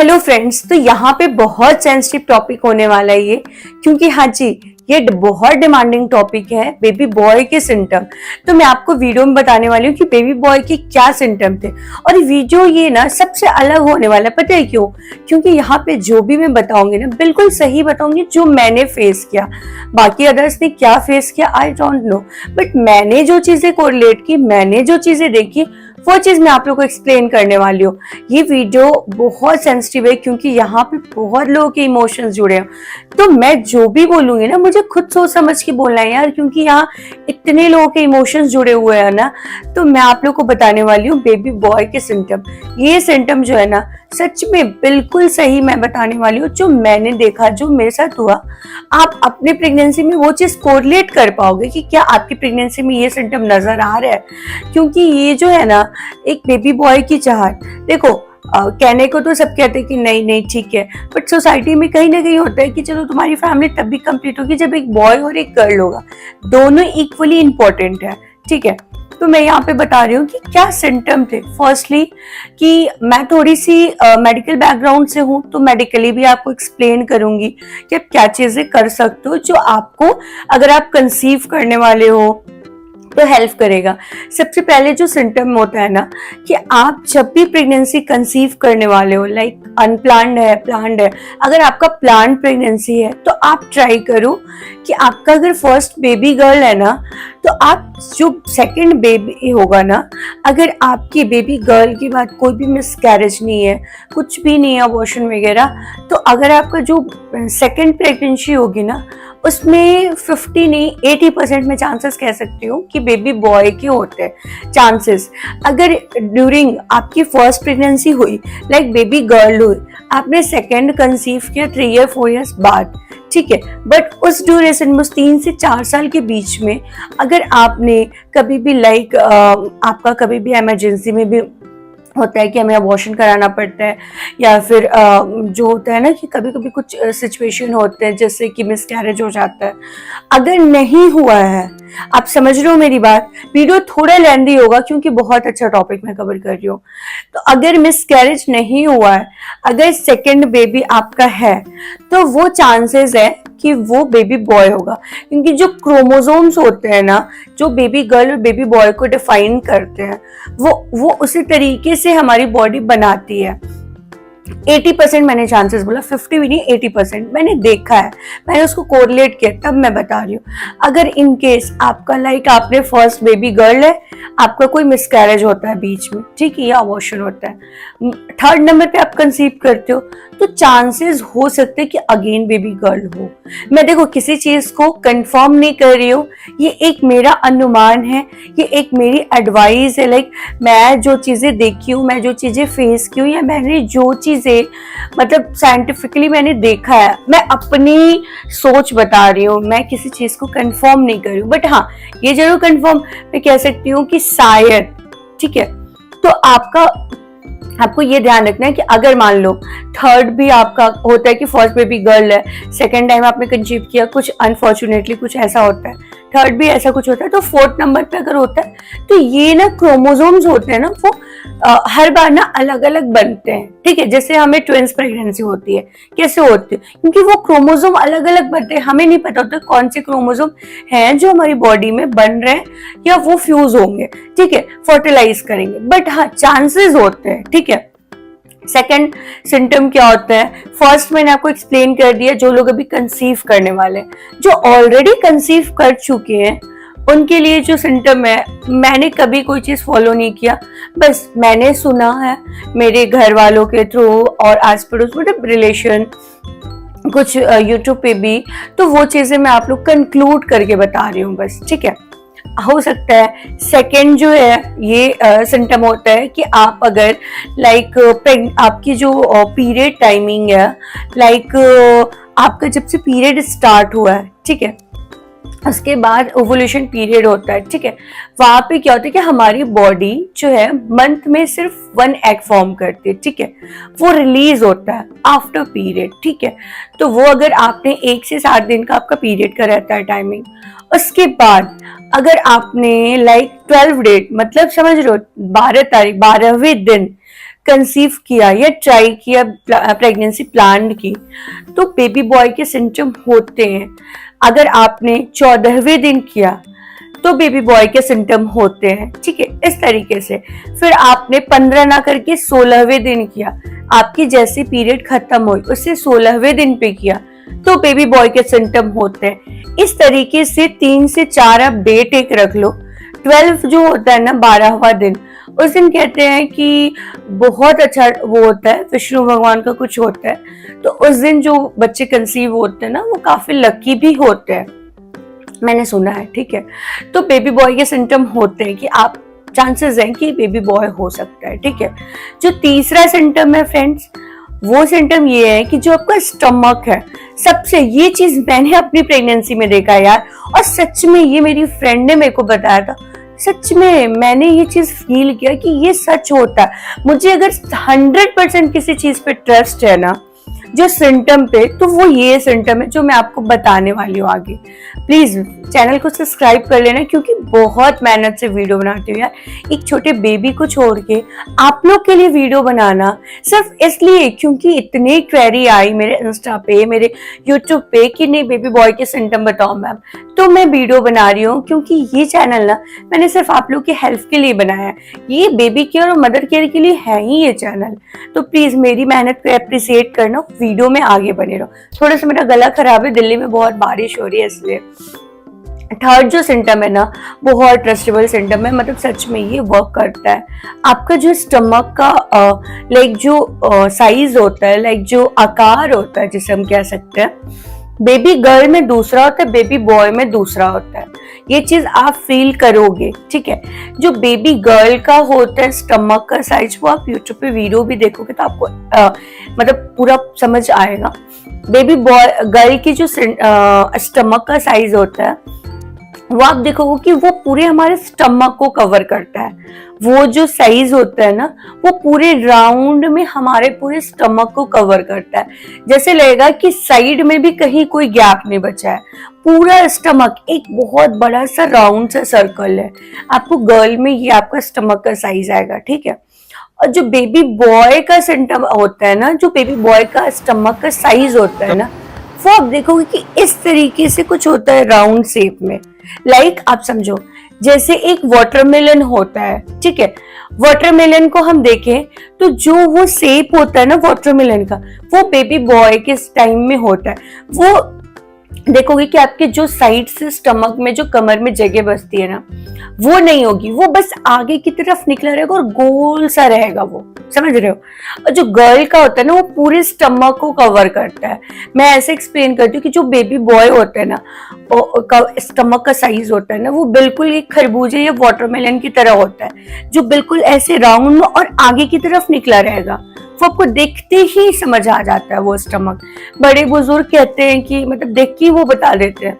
Hello friends, तो यहाँ पे बहुत सेंसिटिव टॉपिक होने वाला है ये, क्योंकि हाँ जी, ये बहुत डिमांडिंग टॉपिक है बेबी बॉय के सिम्टम। तो मैं आपको वीडियो में बताने वाली हूँ कि बेबी बॉय के क्या सिम्टम थे। और वीडियो ये ना सबसे अलग होने वाला है, पता है क्यों? क्योंकि यहाँ पे जो भी मैं बताऊंगी ना बिल्कुल सही बताऊंगी जो मैंने फेस किया। बाकी अदर्स ने क्या फेस किया आई डोंट नो, बट मैंने जो चीजें कोरिलेट की, मैंने जो चीजें देखी, वो चीज मैं आप लोगों को एक्सप्लेन करने वाली हूँ। ये वीडियो बहुत सेंसिटिव है क्योंकि यहाँ पे बहुत लोगों के इमोशंस जुड़े हैं। तो मैं जो भी बोलूंगी ना मुझे खुद सोच समझ के बोलना है यार, क्योंकि यहाँ इतने लोगों के इमोशंस जुड़े हुए हैं ना। तो मैं आप लोग को बताने वाली हूँ बेबी बॉय के सिम्टम। ये सिम्टम जो है ना सच में बिल्कुल सही मैं बताने वाली हूँ, जो मैंने देखा, जो मेरे साथ हुआ। आप अपने प्रेगनेंसी में वो चीज कोरिलेट कर पाओगे कि क्या आपकी प्रेगनेंसी में ये सिम्टम नजर आ रहा है। क्योंकि ये जो है ना एक बेबी बॉय की चाहत, देखो कहने को तो सब कहते हैं कि नहीं नहीं ठीक है, बट सोसाइटी में कहीं ना कहीं होता है कि चलो तुम्हारी फैमिली तब भी कंप्लीट होगी जब एक बॉय और एक गर्ल होगा, दोनों इक्वली इंपॉर्टेंट है। ठीक है, तो मैं यहाँ पे बता रही हूँ कि क्या सिम्टम थे। फर्स्टली कि मैं थोड़ी सी मेडिकल बैकग्राउंड से हूँ, तो मेडिकली भी आपको एक्सप्लेन करूंगी कि आप क्या चीजें कर सकते हो जो आपको, अगर आप कंसीव करने वाले हो तो हेल्प करेगा। सबसे पहले जो सिम्टम होता है ना कि आप जब भी प्रेगनेंसी कंसीव करने वाले हो, लाइक अनप्लान्ड है, प्लान्ड है, अगर आपका प्लान्ड प्रेगनेंसी है तो आप ट्राई करो कि आपका अगर फर्स्ट बेबी गर्ल है ना, तो आप जो सेकंड बेबी होगा ना, अगर आपकी बेबी गर्ल के बाद कोई भी मिसकैरेज नहीं है, कुछ भी नहीं है, अबॉर्शन वगैरह, तो अगर आपका जो सेकंड प्रेगनेंसी होगी ना उसमें 50 नहीं 80% में चांसेस कह सकती हूँ कि बेबी बॉय के होते हैं चांसेस। अगर ड्यूरिंग आपकी फर्स्ट प्रेगनेंसी हुई, लाइक बेबी गर्ल हुई, आपने सेकंड कंसीव किया 3 या 4 इयर्स बाद, ठीक है, बट उस ड्यूरेशन में उस 3 से 4 साल के बीच में अगर आपने कभी भी लाइक आपका कभी भी इमरजेंसी में भी होता है कि हमें अबॉर्शन कराना पड़ता है, या फिर जो होता है ना कि कभी कभी कुछ सिचुएशन होते हैं जैसे कि मिसकैरेज हो जाता है, अगर नहीं हुआ है, आप समझ रहे हो मेरी बात, वीडियो थोड़ा लेंदी होगा क्योंकि बहुत अच्छा टॉपिक मैं कवर कर रही हूँ। तो अगर मिसकैरेज नहीं हुआ है, अगर सेकंड बेबी आपका है, तो वो चांसेस है कि वो बेबी बॉय होगा। क्योंकि जो क्रोमोसोम्स होते हैं ना, जो बेबी गर्ल और बेबी बॉय को डिफाइन करते हैं, वो उसी तरीके से हमारी बॉडी बनाती है। 80% मैंने चांसेस बोला, 50 भी नहीं 80% मैंने देखा है, मैंने उसको कोरिलेट किया, तब मैं बता रही हूँ। अगर इन केस आपका लाइक आपने फर्स्ट बेबी गर्ल है, आपका कोई मिसकैरेज होता है बीच में, ठीक है, या अबॉर्शन होता है, थर्ड नंबर पे आप कंसीव करते हो, तो चांसेस हो सकते हैं कि अगेन बेबी गर्ल हो। मैं देखो किसी चीज को कंफर्म नहीं कर रही हूँ, ये एक मेरा अनुमान है, ये एक मेरी एडवाइस है। लाइक मैं जो चीजें देखी हूँ, मैं जो चीजें फेस की हूँ, या मैंने जो चीजें मतलब साइंटिफिकली मैंने देखा है, मैं अपनी सोच बता रही हूँ, मैं किसी चीज को कंफर्म नहीं कर रही हूँ। बट हाँ, ये जरूर कंफर्म मैं कह सकती हूँ कि शायद, ठीक है। तो आपको ये ध्यान रखना है कि अगर मान लो थर्ड भी आपका होता है कि फर्स्ट बेबी गर्ल है, सेकंड टाइम आपने कंसीव किया, कुछ अनफॉर्चुनेटली कुछ ऐसा होता है, थर्ड भी ऐसा कुछ होता है, तो फोर्थ नंबर पे अगर होता है, तो ये ना क्रोमोसोम्स होते हैं ना, वो हर बार ना अलग अलग बनते हैं, ठीक है। जैसे हमें ट्विंस प्रेगनेंसी होती है, कैसे होती है? क्योंकि वो क्रोमोसोम अलग अलग बनते हैं, हमें नहीं पता होता कौन से क्रोमोसोम हैं जो हमारी बॉडी में बन रहे हैं या वो फ्यूज होंगे, ठीक है, फर्टिलाइज करेंगे। बट हाँ, चांसेस होते हैं, ठीक है। सेकंड सिम्टम क्या होता है? फर्स्ट मैंने आपको एक्सप्लेन कर दिया, जो लोग अभी कंसीव करने वाले हैं, जो ऑलरेडी कंसीव कर चुके हैं उनके लिए जो सिम्टम है, मैंने कभी कोई चीज फॉलो नहीं किया, बस मैंने सुना है मेरे घर वालों के थ्रू और आस पड़ोस मतलब रिलेशन, कुछ यूट्यूब पे भी, तो वो चीजें मैं आप लोग कंक्लूड करके बता रही हूँ बस, ठीक है। हो सकता है सेकंड जो है ये सिम्टम होता है कि आप अगर लाइक आपकी जो पीरियड टाइमिंग है, लाइक आपका जब से पीरियड स्टार्ट हुआ है, ठीक है, उसके बाद ओवुलेशन पीरियड होता है, ठीक है, वहां पे क्या होता है कि हमारी बॉडी जो है मंथ में सिर्फ 1 एग फॉर्म करती है, ठीक है, वो रिलीज होता है आफ्टर पीरियड, ठीक है। तो वो अगर आपने 1 से 7 दिन का आपका पीरियड का रहता है टाइमिंग, उसके बाद अगर आपने लाइक 12 डेट मतलब समझ रहे हो 12 तारीख 12वें दिन कंसीव किया या ट्राई किया, प्रेगनेंसी प्लान की, तो बेबी बॉय के सिम्टम होते हैं। अगर आपने 14वें दिन किया तो बेबी बॉय के सिम्टम होते हैं, ठीक है, इस तरीके से। फिर आपने 15 ना करके 16वें दिन किया, आपकी जैसी पीरियड खत्म हुई उससे 16वें दिन पे किया तो बेबी बॉय के सिम्टम होते हैं। इस तरीके से 3 से 4 आप डेट एक रख लो। 12 जो होता है ना, 12वां दिन, उस दिन कहते हैं कि बहुत अच्छा वो होता है, विष्णु भगवान का कुछ होता है, तो उस दिन जो बच्चे कंसीव होते हैं ना वो काफी लकी भी होते हैं, मैंने सुना है, ठीक है। तो बेबी बॉय के सिम्टम होते हैं कि आप चांसेस हैं कि बेबी बॉय हो सकता है, ठीक है। जो तीसरा सिम्टम है फ्रेंड्स, वो सिम्टम ये है कि जो आपका स्टमक है, सबसे ये चीज मैंने अपनी प्रेगनेंसी में देखा यार, और सच में ये मेरी फ्रेंड ने मेरे को बताया था, सच में मैंने ये चीज फील किया कि ये सच होता है। मुझे अगर 100% किसी चीज पे ट्रस्ट है ना, जो सिम्टम पे, तो वो ये सिम्टम है जो मैं आपको बताने वाली हूँ आगे। प्लीज चैनल को सब्सक्राइब कर लेना, क्योंकि बहुत मेहनत से वीडियो बनाती हूँ यार। एक छोटे बेबी को छोड़ के आप लोग के लिए वीडियो बनाना सिर्फ इसलिए क्योंकि इतनी क्वेरी आई मेरे इंस्टा पे, मेरे यूट्यूब पे कि नहीं बेबी बॉय के सिम्टम बताओ मैम, तो मैं वीडियो बना रही हूँ। क्योंकि ये चैनल ना मैंने सिर्फ आप लोग की हेल्प के लिए बनाया है, ये बेबी केयर और मदर केयर के लिए है ही ये चैनल। तो प्लीज मेरी मेहनत को अप्रिशिएट करना, वीडियो में आगे बने रहो। थोड़ा सा मेरा गला खराब है, दिल्ली में बहुत बारिश हो रही है इसलिए। थर्ड जो सिम्टम है ना, बहुत ट्रस्टेबल सिम्टम है, मतलब सच में ये वर्क करता है। आपका जो स्टमक का लाइक जो साइज होता है, लाइक जो आकार होता है, जिसे हम कह सकते हैं, बेबी गर्ल में दूसरा होता है, बेबी बॉय में दूसरा होता है। ये चीज आप फील करोगे, ठीक है। जो बेबी गर्ल का होता है स्टमक का साइज, वो आप यूट्यूब पे वीडियो भी देखोगे तो आपको मतलब पूरा समझ आएगा। बेबी बॉय गर्ल की जो स्टमक का साइज होता है, वो आप देखोगे कि वो पूरे हमारे स्टमक को कवर करता है। वो जो साइज होता है ना, वो पूरे राउंड में हमारे पूरे स्टमक को कवर करता है। जैसे लगेगा कि साइड में भी कहीं कोई गैप नहीं बचा है। पूरा स्टमक एक बहुत बड़ा सा राउंड सा सर्कल है। आपको गर्ल में ये आपका स्टमक का साइज आएगा, ठीक है। और जो बेबी बॉय का सिम्टम होता है ना, जो बेबी बॉय का स्टमक का साइज होता है ना, वो आप देखोगे कि इस तरीके से कुछ होता है राउंड शेप में। लाइक आप समझो जैसे एक वाटरमेलन होता है, ठीक है। वाटरमेलन को हम देखें तो जो वो शेप होता है ना वाटरमेलन का, वो बेबी बॉय के टाइम में होता है। वो देखोगे कि आपके जो साइड से स्टमक में जो कमर में जगह बचती है ना, वो नहीं होगी, वो बस आगे की तरफ निकला रहेगा और गोल सा रहेगा, वो समझ रहे हो। और जो गर्ल का होता है ना, वो पूरे स्टमक को कवर करता है। मैं ऐसे एक्सप्लेन करती हूँ कि जो बेबी बॉय होता है ना, स्टमक का साइज होता है ना, वो बिल्कुल एक खरबूजे या वाटरमेलन की तरह होता है, जो बिल्कुल ऐसे राउंड में और आगे की तरफ निकला रहेगा। वो आपको देखते ही समझ आ जाता है वो स्टमक। बड़े बुजुर्ग कहते हैं कि मतलब देख के वो बता देते हैं,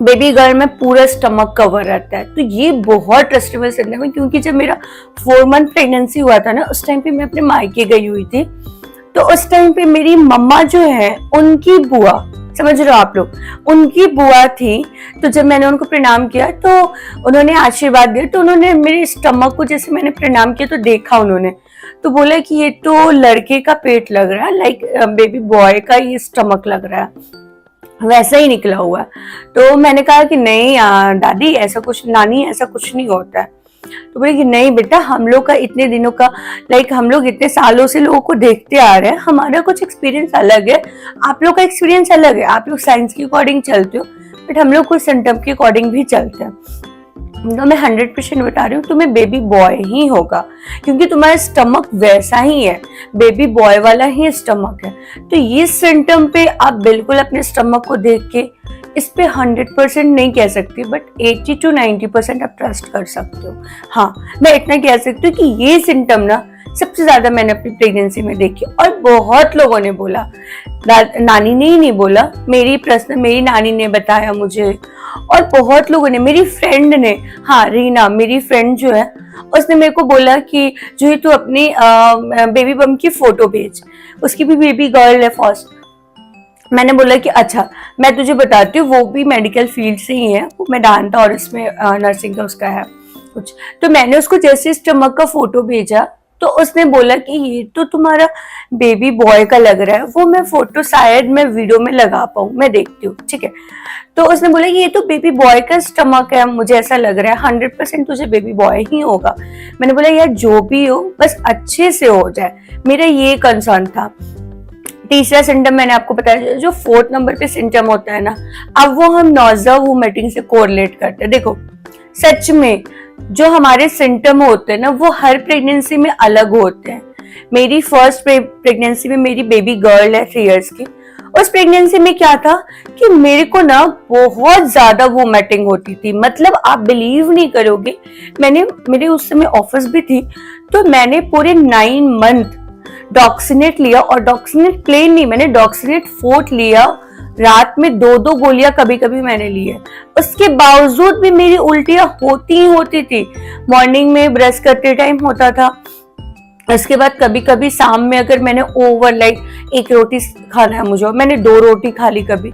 बेबी गर्ल में पूरा स्टमक कवर रहता है। तो ये बहुत ट्रस्टेबल सिम्टम है, क्योंकि जब मेरा 4 मंथ प्रेगनेंसी हुआ था ना, उस टाइम पे मैं अपने मायके गई हुई थी। तो उस टाइम पे मेरी मम्मा जो है, उनकी बुआ, समझ रहे हो आप लोग, उनकी बुआ थी। तो जब मैंने उनको प्रणाम किया तो उन्होंने आशीर्वाद दिया। तो उन्होंने मेरे स्टमक को जैसे मैंने प्रणाम किया तो देखा उन्होंने, तो बोला कि ये तो लड़के का पेट लग रहा है, लाइक बेबी बॉय का ये स्टमक लग रहा है, वैसा ही निकला हुआ है। तो मैंने कहा कि नहीं दादी ऐसा कुछ, नानी ऐसा कुछ नहीं होता है। तो बोले कि नहीं बेटा, हम लोग का इतने दिनों का, लाइक हम लोग इतने सालों से लोगों को देखते आ रहे हैं, हमारा कुछ एक्सपीरियंस अलग है, आप लोग का एक्सपीरियंस अलग है। आप लोग साइंस के अकॉर्डिंग चलते हो, बट हम लोग कुछ सिम्टम के अकॉर्डिंग भी चलते हैं। तो मैं 100% बता रही हूँ, तुम्हें बेबी बॉय ही होगा, क्योंकि तुम्हारा स्टमक वैसा ही है, बेबी बॉय वाला ही स्टमक है। तो ये सिम्टम पे आप बिल्कुल अपने स्टमक को देख के इस पे 100% नहीं कह सकती, बट 80 to 90% आप ट्रस्ट कर सकते हो। हाँ, मैं इतना कह सकती हूँ कि ये सिम्टम ना सबसे ज्यादा मैंने अपनी प्रेगनेंसी में देखी, और बहुत लोगों ने बोला, नानी ने ही नहीं बोला, मेरी नानी ने बताया मुझे, और बहुत लोगों ने, मेरी फ्रेंड ने, हाँ रीना मेरी फ्रेंड जो है, उसने मेरे को बोला कि जो है तू अपनी बेबी बम की फोटो भेज, उसकी भी बेबी गर्ल है फर्स्ट। मैंने बोला कि अच्छा मैं तुझे बताती हूँ, वो भी मेडिकल फील्ड से ही है, मैदान था और इसमें नर्सिंग का उसका है कुछ। तो मैंने उसको जैसे स्टमक का फोटो भेजा, तो उसने बोला कि ये तो तुम्हारा बेबी बॉय का लग रहा है, वो मैं फोटो शायद मैं वीडियो में लगा पाऊँ, मैं देखती हूँ, ठीक है। तो उसने बोला कि ये तो बेबी बॉय का स्टमक है, मुझे ऐसा लग रहा है 100% तुझे बेबी बॉय ही होगा। मैंने बोला यार जो भी हो बस अच्छे से हो जाए, मेरा ये कंसर्न था। तीसरा सिम्टम मैंने आपको बताया, जो 4th नंबर पे सिम्टम होता है ना, अब वो हम नॉज़ा वोमिटिंग से कोरिलेट करते हैं। देखो सच में जो हमारे सिम्टम होते हैं ना वो हर प्रेगनेंसी में अलग होते हैं। मेरी फर्स्ट प्रेगनेंसी में मेरी बेबी गर्ल है 3 इयर्स की। उस प्रेगनेंसी में क्या था कि मेरे को ना बहुत ज्यादा वोमिटिंग होती थी, मतलब आप बिलीव नहीं करोगे, मेरे उस समय ऑफिस भी थी, तो मैंने पूरे 9 मंथ डॉक्सिनेट लिया, और डॉक्सिनेट प्लेन नहीं, मैंने डॉक्सिनेट फोर्ट लिया, रात में 2-2 गोलियां कभी कभी मैंने ली है। उसके बावजूद भी मेरी उल्टियां होती ही होती थी। मॉर्निंग में ब्रश करते टाइम होता था, उसके बाद कभी कभी शाम में अगर मैंने ओवर लाइक 1 रोटी खाना है मुझे, मैंने 2 रोटी खा ली कभी,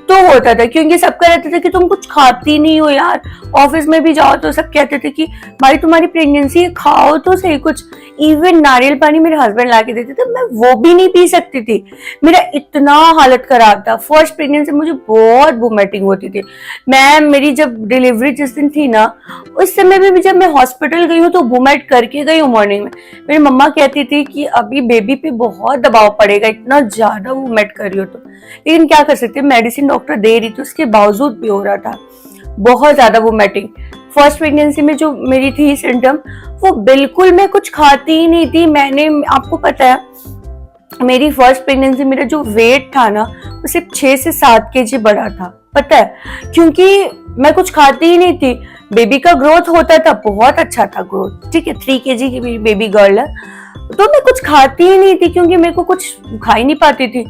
तो होता था, क्योंकि सबका रहता था कि तुम कुछ खाती नहीं हो यार। ऑफिस में भी जाओ तो सब कहते थे कि भाई तुम्हारी प्रेगनेंसी है, खाओ तो सही कुछ। इवन नारियल पानी मेरे हस्बैंड ला के देते थे, मैं वो भी नहीं पी सकती थी, मेरा इतना हालत खराब था। फर्स्ट प्रेगनेंसी मुझे बहुत वोमिटिंग होती थी। मेरी जब डिलीवरी जिस दिन थी ना, उस समय भी जब मैं हॉस्पिटल गई हूँ तो वोमिट करके गई हूँ मॉर्निंग में। मेरी मम्मा कहती थी कि अभी बेबी पे बहुत दबाव पड़ेगा, इतना ज्यादा वोमिट कर रही हो तो, लेकिन क्या कर सकते, मेडिसिन डॉक्टर दे रही थी, उसके बावजूद भी हो रहा था बहुत ज्यादा वोमिटिंग। फर्स्ट प्रेगनेंसी में जो मेरी थी सिम्टम, वो बिल्कुल मैं कुछ खाती ही नहीं थी। मैंने, आपको पता है मेरी फर्स्ट प्रेगनेंसी मेरा जो वेट था ना वो सिर्फ 6 से 7 केजी बढ़ा था, पता है, क्योंकि मैं कुछ खाती ही नहीं थी। बेबी का ग्रोथ होता था, बहुत अच्छा था ग्रोथ, ठीक है, 3 केजी की मेरी बेबी गर्ल है, तो मैं कुछ खाती ही नहीं थी क्योंकि मेरे को कुछ खा ही नहीं पाती थी।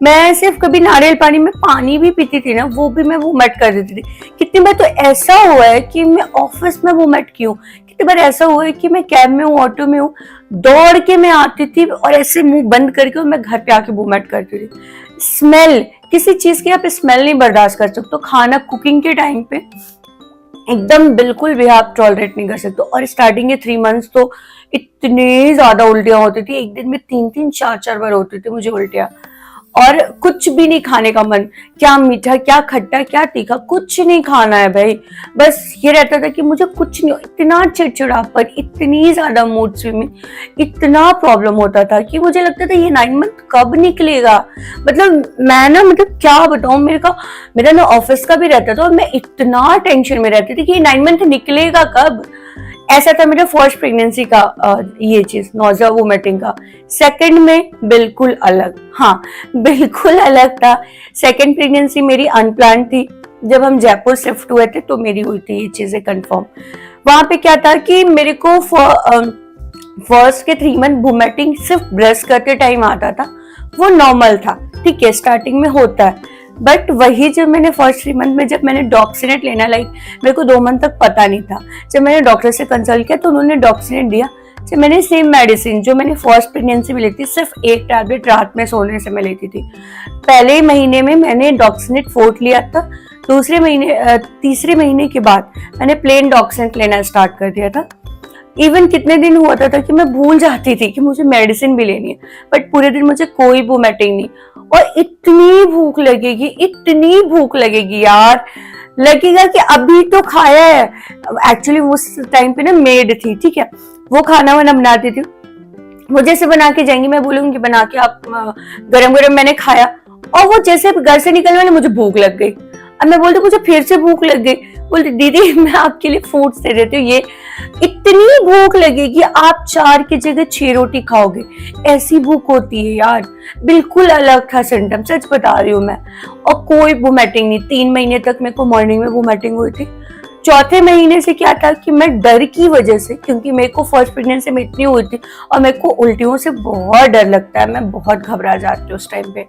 मैं सिर्फ कभी नारियल पानी में पानी भी पीती थी ना, वो भी मैं वोमिट कर देती थी। कितनी बार तो ऐसा हुआ है कि मैं ऑफिस में वोमिट की हूँ, कितनी बार ऐसा हुआ है कि मैं कैब में हूँ, ऑटो में हूँ, दौड़ के मैं आती थी और ऐसे मुंह बंद करके और मैं घर पे आके वोमिट करती थी। स्मेल, किसी चीज की आप स्मेल नहीं बर्दाश्त कर सकते, तो खाना कुकिंग के टाइम पे एकदम बिल्कुल भी आप टॉलरेट नहीं कर सकते। और स्टार्टिंग के 3 मंथ्स तो इतनी ज्यादा उल्टियां होती थी, एक दिन में 3-3 4-4 बार होती थी मुझे उल्टियां, और कुछ भी नहीं खाने का मन, क्या मीठा क्या खट्टा क्या तीखा, कुछ नहीं खाना है भाई, बस ये रहता था कि मुझे कुछ नहीं। इतना चिड़चिड़ापन, इतनी ज्यादा मूड स्विंगिंग, इतना प्रॉब्लम होता था कि मुझे लगता था ये 9 मंथ कब निकलेगा। मतलब मैं ना, मतलब क्या बताऊं, मेरा ना ऑफिस का भी रहता था और मैं इतना टेंशन में रहती थी कि ये 9 मंथ निकलेगा कब। ऐसा था मेरा फर्स्ट प्रेगनेंसी का ये चीज, नॉज़ा वोमिटिंग का। सेकंड में बिल्कुल अलग, हाँ बिल्कुल अलग था। सेकंड प्रेगनेंसी मेरी अनप्लान थी, जब हम जयपुर शिफ्ट हुए थे तो मेरी हुई थी ये चीजें कंफर्म। वहां पे क्या था कि मेरे को फर्स्ट के 3 मंथ वोमिटिंग सिर्फ ब्रश करते टाइम आता था, वो नॉर्मल था, ठीक है, स्टार्टिंग में होता है। बट वही जब मैंने फर्स्ट 3 मंथ में जब मैंने डॉक्सिनेट लेना, लाइक मेरे को 2 मंथ तक पता नहीं था, जब मैंने डॉक्टर से कंसल्ट किया तो उन्होंने डॉक्सिनेट दिया। जब मैंने सेम मेडिसिन जो मैंने फर्स्ट प्रेगनेंसी में लेती, सिर्फ 1 टैबलेट रात में सोने से मैं लेती थी। पहले महीने में मैंने डॉक्सिनेट फोर्ट लिया था, तीसरे महीने के बाद मैंने प्लेन डॉक्सिनेट लेना स्टार्ट कर दिया था। इवन कितने दिन हुआ था कि मैं भूल जाती थी कि मुझे मेडिसिन भी लेनी है, बट पूरे दिन मुझे कोई वोमिटिंग नहीं, और इतनी भूख लगेगी यार, लगेगा कि अभी तो खाया है। एक्चुअली उस टाइम पे ना मेड थी, ठीक है, वो खाना वाना बनाती थी, वो जैसे बना के जाएंगी, मैं बोलूंगी बना के आप गरम गरम, मैंने खाया और वो जैसे घर से निकलने वाले मुझे भूख लग गई। अब मैं बोलती मुझे फिर से भूख लग गई, बोलती दीदी मैं आपके लिए फ्रूट्स दे देती हूँ, ये इतनी भूख लगेगी आप 4 की जगह 6 रोटी खाओगे, ऐसी भूख होती है यार। बिल्कुल अलग था सिम्टम, सच बता रही हूँ मैं, और कोई वोमिटिंग नहीं। 3 महीने तक मेरे को मॉर्निंग में वोमिटिंग हुई थी। चौथे महीने से क्या था कि मैं डर की वजह से, क्योंकि मेरे को फर्स्ट प्रेगनेंसी में इतनी हुई थी और मेरे को उल्टियों से बहुत डर लगता है, मैं बहुत घबरा जाती हूँ उस टाइम पे।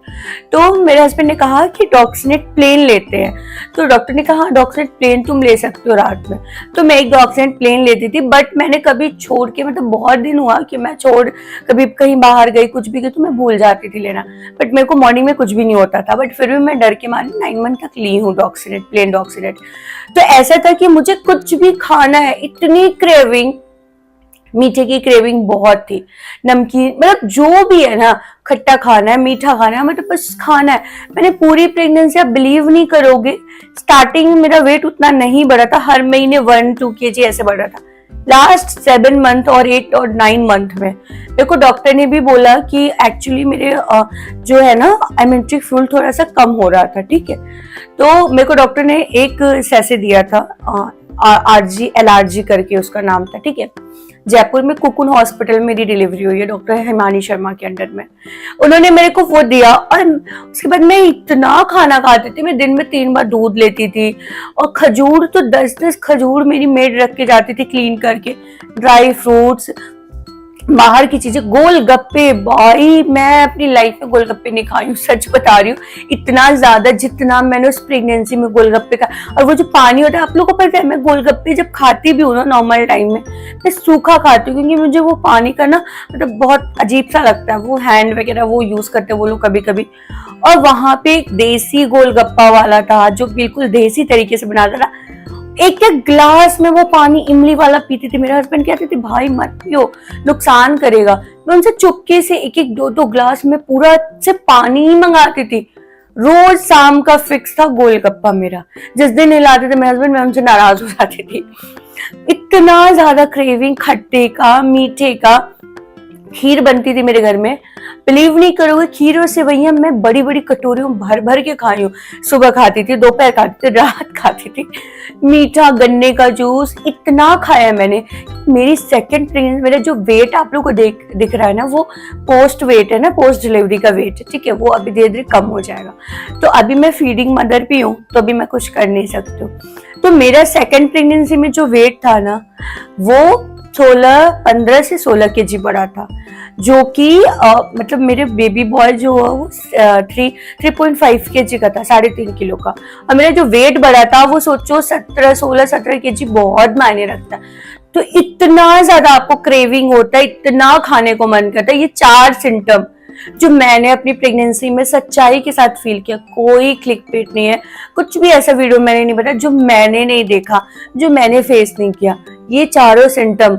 तो मेरे हस्बैंड ने कहा कि डॉक्सिनेट प्लेन लेते हैं, तो डॉक्टर ने कहा डॉक्सिनेट प्लेन तुम ले सकते हो रात में। तो मैं एक डॉक्सिनेट प्लेन लेती थी, बट मैंने कभी छोड़ के, मतलब बहुत दिन हुआ कि मैं कभी कहीं बाहर गई, कुछ भी गई तो मैं भूल जाती थी लेना, बट मेरे को मॉर्निंग में कुछ भी नहीं होता था, बट फिर भी मैं डर के मारे 9 मंथ तक ली हूँ डॉक्सिनेट, प्लेन डॉक्सिनेट। तो ऐसा था कि मुझे कुछ भी खाना है, इतनी क्रेविंग, मीठे की क्रेविंग बहुत थी, नमकीन, मतलब जो भी है ना, खट्टा खाना है, मीठा खाना है, मतलब बस खाना है। मैंने पूरी प्रेगनेंसी, आप बिलीव नहीं करोगे, स्टार्टिंग में मेरा वेट उतना नहीं बढ़ा था, हर महीने 1-2 kg ऐसे बढ़ रहा था। लास्ट 7 मंथ और 8 और 9 मंथ में मेरे को डॉक्टर ने भी बोला कि एक्चुअली मेरे जो है ना एमेंट्रिक फ्लूइड थोड़ा सा कम हो रहा था, ठीक है। तो मेरे को डॉक्टर ने एक सैसे दिया था, आरजी एलआरजी करके उसका नाम था, ठीक है। जयपुर में कुकुन हॉस्पिटल में मेरी डिलीवरी हुई है, डॉक्टर हिमानी शर्मा के अंडर में। उन्होंने मेरे को वो दिया और उसके बाद मैं इतना खाना खाती थी, मैं दिन में 3 बार दूध लेती थी, और खजूर तो 10-10 खजूर मेरी मेड रख के जाती थी क्लीन करके, ड्राई फ्रूट्स, बाहर की चीजें, गोलगप्पे, भाई मैं अपनी लाइफ में गोलगप्पे नहीं खाई हूँ, सच बता रही हूँ, इतना ज्यादा जितना मैंने उस प्रेगनेंसी में गोलगप्पे का। और वो जो पानी होता है, आप लोगों को पता है, मैं गोलगप्पे जब खाती भी हूँ ना नॉर्मल टाइम में, मैं सूखा खाती हूँ, क्योंकि मुझे वो पानी का ना मतलब बहुत अजीब सा लगता है, वो हैंड वगैरह वो यूज करते हैं वो लोग कभी कभी। और वहां पे एक देसी गोलगप्पा वाला था जो बिल्कुल देसी तरीके से बनाता था, एक एक ग्लास में वो पानी इमली वाला पीती थी। मेरे हस्बैंड कहते थे भाई मत पियो, नुकसान करेगा। मैं उनसे चुपके से एक एक 2-2 ग्लास में पूरा से पानी ही मंगाती थी। रोज शाम का फिक्स था गोलगप्पा मेरा, जिस दिन हिलाते थे मेरे हस्बैंड, मैं उनसे नाराज हो जाती थी। इतना ज्यादा क्रेविंग खट्टे का, मीठे का। खीर बनती थी मेरे घर में, बिलीव नहीं करोगे, खीर और सेवइयां मैं बड़ी बड़ी कटोरियों भर भर के खाई हूँ। सुबह खाती थी, दोपहर खाती थी, रात खाती थी। मीठा, गन्ने का जूस, इतना खाया मैंने। मेरी सेकंड प्रेगनेंसी, मेरा जो वेट आप लोग को दिख रहा है ना, वो पोस्ट वेट है ना, पोस्ट डिलीवरी का वेट है, ठीक है। वो अभी धीरे धीरे कम हो जाएगा। तो अभी मैं फीडिंग मदर भी हूँ, तो अभी मैं कुछ कर नहीं सकती हूँ। तो मेरा सेकंड प्रेगनेंसी में जो वेट था ना, वो 15 से 16 kg बढ़ा था, जो कि मतलब मेरे बेबी बॉय जो है वो 3.5 kg का था, 3.5 किलो का। और मेरा जो वेट बढ़ा था वो सोचो 16-17 kg, बहुत मायने रखता है। तो इतना ज्यादा आपको क्रेविंग होता है, इतना खाने को मन करता है। ये 4 सिम्टम जो मैंने अपनी प्रेगनेंसी में सच्चाई के साथ फील किया, कोई क्लिक पेट नहीं है, कुछ भी ऐसा वीडियो मैंने नहीं बताया जो मैंने नहीं देखा, जो मैंने फेस नहीं किया। ये चारों सिम्टम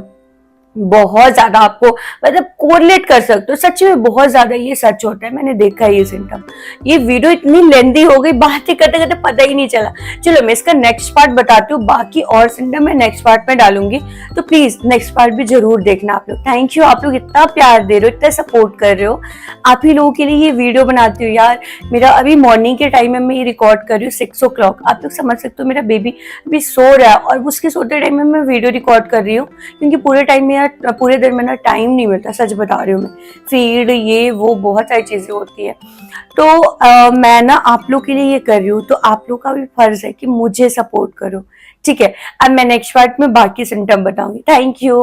बहुत ज्यादा आपको मतलब कोरिलेट कर सकते हो, सच में बहुत ज्यादा ये सच होता है, मैंने देखा है ये सिम्टम। ये वीडियो इतनी लेंदी हो गई, बातें करते करते पता ही नहीं चला। चलो मैं इसका नेक्स्ट पार्ट बताती हूँ, बाकी और सिम्टम मैं नेक्स्ट पार्ट में डालूंगी, तो प्लीज नेक्स्ट पार्ट भी जरूर देखना आप लोग। थैंक यू, आप लोग इतना प्यार दे रहे हो, इतना सपोर्ट कर रहे हो, आप ही लोगों के लिए ये वीडियो बनाती हूँ यार। मेरा अभी मॉर्निंग के टाइम में मैं ये रिकॉर्ड कर रही हूँ 6 o'clock, आप लोग समझ सकते हो मेरा बेबी अभी सो रहा है और उसके सोते टाइम में मैं वीडियो रिकॉर्ड कर रही हूँ, क्योंकि पूरे दिन में ना टाइम नहीं मिलता, सच बता रही हूँ मैं, फीड ये वो बहुत सारी चीजें होती है। तो मैं ना आप लोग के लिए ये कर रही हूँ, तो आप लोग का भी फर्ज है कि मुझे सपोर्ट करो, ठीक है। अब मैं नेक्स्ट पार्ट में बाकी सिम्टम बताऊंगी। Thank you.